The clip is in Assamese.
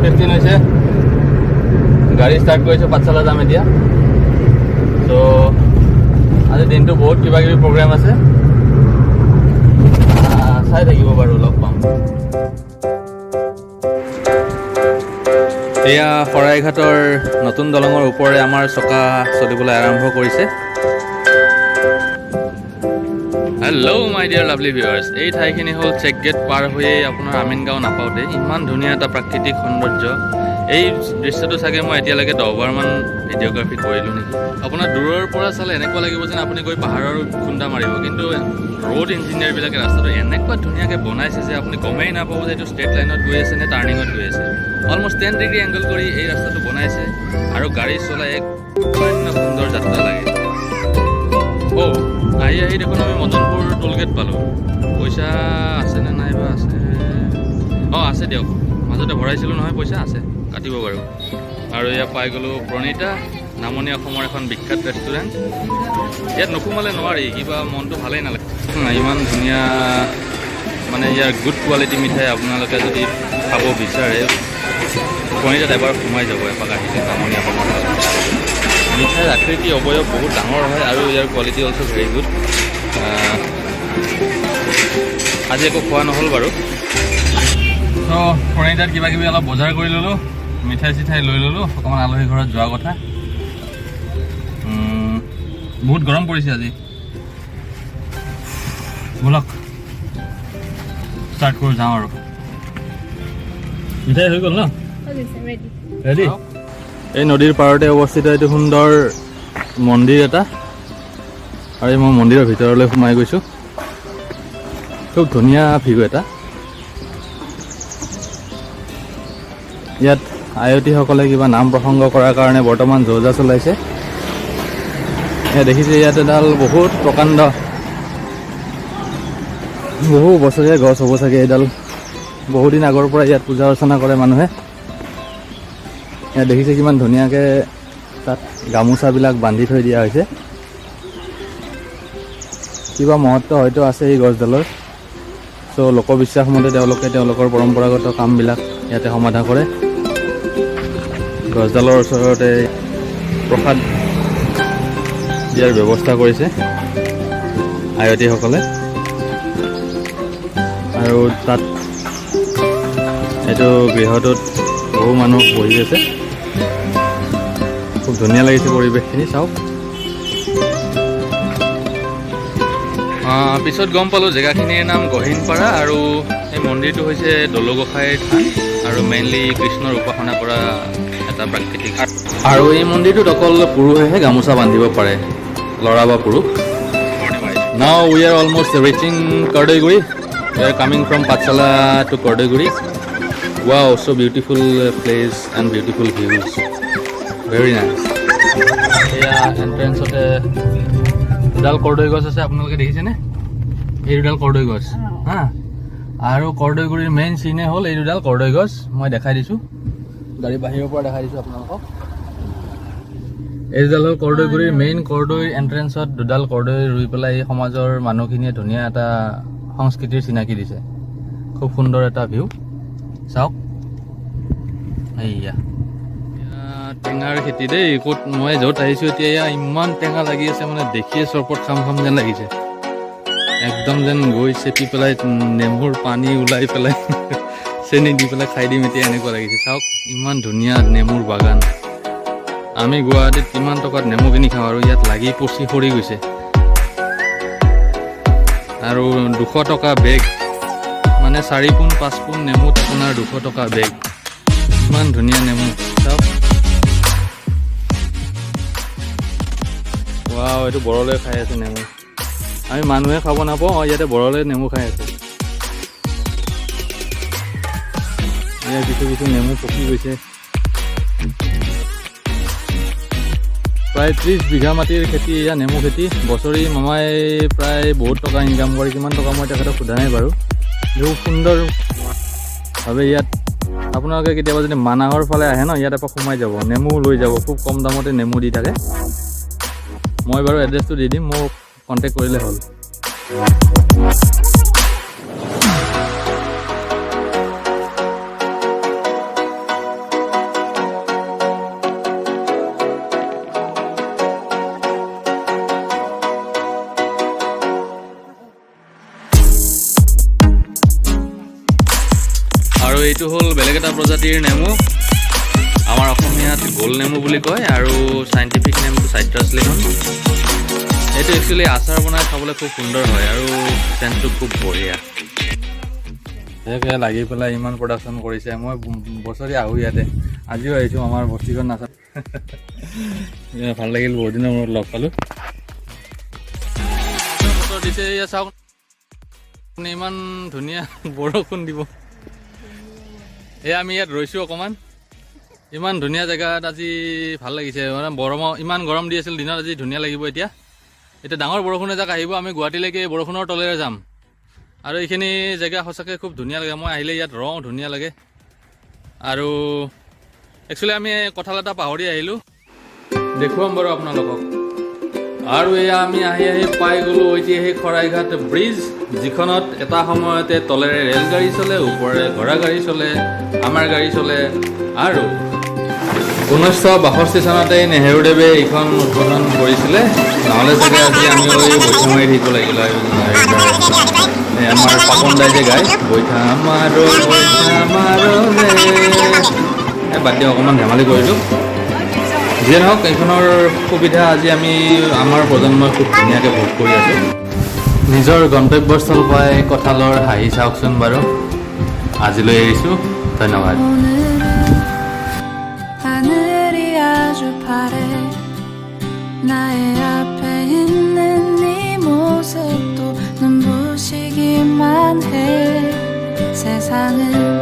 8:15 হৈছে গাড়ী ষ্টাৰ্ট কৰিছোঁ পাঠশালা যাম এতিয়া তো আজি দিনটো বহুত কিবা কিবি প্ৰগ্ৰাম আছে চাই থাকিব বাৰু লগ পাম এয়া সৰাইঘাটৰ নতুন দলঙৰ ওপৰে আমাৰ চকা চলিবলৈ আৰম্ভ কৰিছে হেল্ল' মাই ডিয়াৰ লাভলি ভিউৱাৰ্ছ এই ঠাইখিনি হ'ল চেক গেট পাৰ হৈয়ে আপোনাৰ আমিনগাঁও নাপাওঁতে ইমান ধুনীয়া এটা প্ৰাকৃতিক সৌন্দৰ্য এই দৃশ্যটো চাগে মই এতিয়ালৈকে 10বাৰমান ভিডিঅ'গ্ৰাফি কৰিলোঁ নেকি আপোনাৰ দূৰৰ পৰা চালে এনেকুৱা লাগিব যেন আপুনি গৈ পাহাৰৰ খুন্দা মাৰিব কিন্তু ৰোড ইঞ্জিনিয়াৰবিলাকে ৰাস্তাটো এনেকুৱা ধুনীয়াকৈ বনাইছে যে আপুনি গমেই নাপাব যে এইটো ষ্ট্ৰেট লাইনত গৈ আছে নে টাৰ্ণিঙত গৈ আছে অলমষ্ট 10 ডিগ্ৰী এংগল কৰি এই ৰাস্তাটো বনাইছে আৰু গাড়ী চলাই এক অন্য সুন্দৰ যাত্ৰা লাগে আহি দেখোন আমি মদনপুৰ টোলগেট পালোঁ পইচা আছেনে নাইবা আছে আছে দিয়ক মাজতে ভৰাইছিলোঁ নহয় পইচা আছে কাটিব বাৰু আৰু এয়া পাই গ'লোঁ প্ৰণীতা নামনি অসমৰ এখন বিখ্যাত ৰেষ্টুৰেণ্ট ইয়াত নোসোমালে নোৱাৰি কিবা মনটো ভালেই নালাগে ইমান ধুনীয়া মানে ইয়াৰ গুড কোৱালিটি মিঠাই আপোনালোকে যদি খাব বিচাৰে প্ৰণীতাত এবাৰ সোমাই যাব এপাক আহিলে নামনি অসমৰ মিঠাইৰ আকৃতি অৱয়ব বহুত ডাঙৰ হয় আৰু ইয়াৰ কোৱালিটি অলছ' ভেৰি গুড আজি একো খোৱা নহ'ল বাৰু তো প্ৰণীতাত কিবা কিবি অলপ বজাৰ কৰি ল'লোঁ মিঠাই চিঠাই লৈ ল'লোঁ অকণমান আলহী ঘৰত যোৱা কথা বহুত গৰম পৰিছে আজি ব'লক ষ্টাৰ্ট কৰোঁ যাওঁ আৰু মিঠাই হৈ গ'ল ন ৰেডি এই নদীৰ পাৰতে অৱস্থিত এইটো সুন্দৰ মন্দিৰ এটা আৰু মই মন্দিৰৰ ভিতৰলৈ সোমাই গৈছোঁ খুব ধুনীয়া ভিউ এটা ইয়াত আয়তীসকলে কিবা নাম প্ৰসংগ কৰাৰ কাৰণে বৰ্তমান যো-জা চলাইছে দেখিছে ইয়াত এডাল বহুত প্ৰকাণ্ড বহু বছৰীয়া গছ হ'ব চাগে এইডাল বহুদিন আগৰ পৰা ইয়াত পূজা অৰ্চনা কৰে মানুহে ইয়াত দেখিছে কিমান ধুনীয়াকৈ তাত গামোচাবিলাক বান্ধি থৈ দিয়া হৈছে কিবা মহত্ব হয়তো আছে এই গছডালৰ চ' লোকবিশ্বাস মতে তেওঁলোকে তেওঁলোকৰ পৰম্পৰাগত কামবিলাক ইয়াতে সমাধা কৰে গছডালৰ ওচৰতে প্ৰসাদ দিয়াৰ ব্যৱস্থা কৰিছে আয়তীসকলে আৰু তাত এইটো গৃহটোত বহু মানুহ বহি আছে খুব ধুনীয়া লাগিছে পৰিৱেশখিনি চাওক পিছত গম পালোঁ জেগাখিনিৰ নাম গহীনপাৰা আৰু এই মন্দিৰটো হৈছে দলগোসাঁইৰ থান আৰু মেইনলি কৃষ্ণৰ উপাসনা কৰা এটা প্ৰাকৃতিক আৰু এই মন্দিৰটোত অকল পুৰুষেহে গামোচা বান্ধিব পাৰে ল'ৰা বা পুৰুষ now we are almost reaching Kordoiguri we are coming from Pathsala to Kordoiguri wow so' beautiful place and beautiful views very nice এয়া এণ্ট্ৰেঞ্চতে দুডাল কৰ্দৈ গছ আছে আপোনালোকে দেখিছেনে এই দুডাল কৰ্দৈ গছ হা আৰু কৰ্দৈগুৰিৰ মেইন চিনে হ'ল এই দুডাল কৰ্দৈ গছ মই দেখাই দিছোঁ গাড়ী বাহিৰৰ পৰা দেখাই দিছোঁ আপোনালোকক এই দুডাল হ'ল কৰ্দৈগুৰিৰ মেইন কৰ্দৈ এণ্ট্ৰেঞ্চত দুডাল কৰ্দৈ ৰুই পেলাই এই সমাজৰ মানুহখিনিয়ে ধুনীয়া এটা সংস্কৃতিৰ চিনাকি দিছে খুব সুন্দৰ এটা ভিউ চাওক এইয়া টেঙাৰ খেতি দেই ক'ত মই য'ত আহিছোঁ এতিয়া ইমান টেঙা লাগি আছে মানে দেখিয়ে চৰপত খাম খাম যেন লাগিছে একদম যেন গৈ চেপি পেলাই নেমুৰ পানী ওলাই পেলাই চেনি দি পেলাই খাই দিম এতিয়া এনেকুৱা লাগিছে চাওক ইমান ধুনীয়া নেমুৰ বাগান আমি গুৱাহাটীত কিমান টকাত নেমু কিনি খাওঁ আৰু ইয়াত লাগি পচি সৰি গৈছে আৰু 200 টকা বেগ মানে 4 পোন 5 পোন নেমুত আপোনাৰ 200 টকা বেগ ইমান ধুনীয়া নেমু চাওক ৱাও এইটো বৰলৈ খাই আছে নেমু আমি মানুহে খাব নাপাওঁ ইয়াতে বৰলৈ নেমু খাই আছে ইয়াৰ কিছু নেমু পকি গৈছে প্ৰায় 30 বিঘা মাটিৰ খেতি এয়া নেমু খেতি বছৰি মামাই প্ৰায় বহুত টকা ইনকাম কৰে কিমান টকা মই তেখেতক সোধা নাই বাৰু খুব সুন্দৰভাৱে ইয়াত আপোনালোকে কেতিয়াবা যদি মানাহৰ ফালে আহে ন ইয়াত এপাক সোমাই যাব নেমু লৈ যাব খুব কম দামতে নেমু দি থাকে মই বাৰু এড্ৰেছটো দি দিম মোক কণ্টেক্ট কৰিলে হ'ল এইটো হ'ল বেলেগ এটা প্ৰজাতিৰ নেমু আমাৰ অসমীয়াত গোল নেমু বুলি কয় আৰু সাইন্টিফিক নেমটো সাইট্ৰাছ লেমন এইটো একচুৱেলি আচাৰ বনাই খাবলৈ খুব সুন্দৰ হয় আৰু সেন্টটো খুব বঢ়িয়া একে লাগি পেলাই ইমান প্ৰডাকশ্যন কৰিছে মই বছৰি আহো ইয়াতে আজিও আহিছোঁ আমাৰ বস্তিখন নাচা ভাল লাগিল বহুত দিনৰ মূৰত লগ পালোঁ দিছে এয়া চাওক ইমান ধুনীয়া বৰষুণ দিব এয়া আমি ইয়াত ৰৈছোঁ অকণমান ইমান ধুনীয়া জেগাত আজি ভাল লাগিছে মানে ইমান গৰম দি আছিল দিনত আজি ধুনীয়া লাগিব এতিয়া ডাঙৰ বৰষুণ এজাক আহিব আমি গুৱাহাটীলৈকে বৰষুণৰ তলেৰে যাম আৰু এইখিনি জেগা সঁচাকৈ খুব ধুনীয়া লাগে মই আহিলে ইয়াত ৰওঁ ধুনীয়া লাগে আৰু একচুৱেলি আমি কঁঠাল এটা পাহৰি আহিলোঁ দেখুৱাম বাৰু আপোনালোকক আৰু এয়া আমি আহি পাই গ'লোঁ ঐতিহাসিক সৰাইঘাট ব্ৰিজ যিখনত এটা সময়তে তলেৰে ৰেলগাড়ী চলে ওপৰে ঘোঁৰা গাড়ী চলে আমাৰ গাড়ী চলে আৰু 1962 চনতে নেহেৰুদেৱে এইখন উদ্বোধন কৰিছিলে নহ'লে চাগে আজি আমি বৈঠা মাৰি থাকিব লাগিল আমাৰ পাপন দাই যে গায় বৈঠা মাৰো বাদ দিয়ক অকণমান ধেমালি কৰিলোঁ যিয়ে নহওক এইখনৰ সুবিধা আজি আমি আমাৰ প্ৰজন্মই খুব ধুনীয়াকৈ ভোগ কৰি আছোঁ নিজৰ গন্তব্যস্থল পাই কঁঠালৰ হাঁহি চাওকচোন বাৰু আজিলৈ এৰিছোঁ ধন্যবাদ 나의 앞에 있는 네 모습도 눈부시기만 해 세상은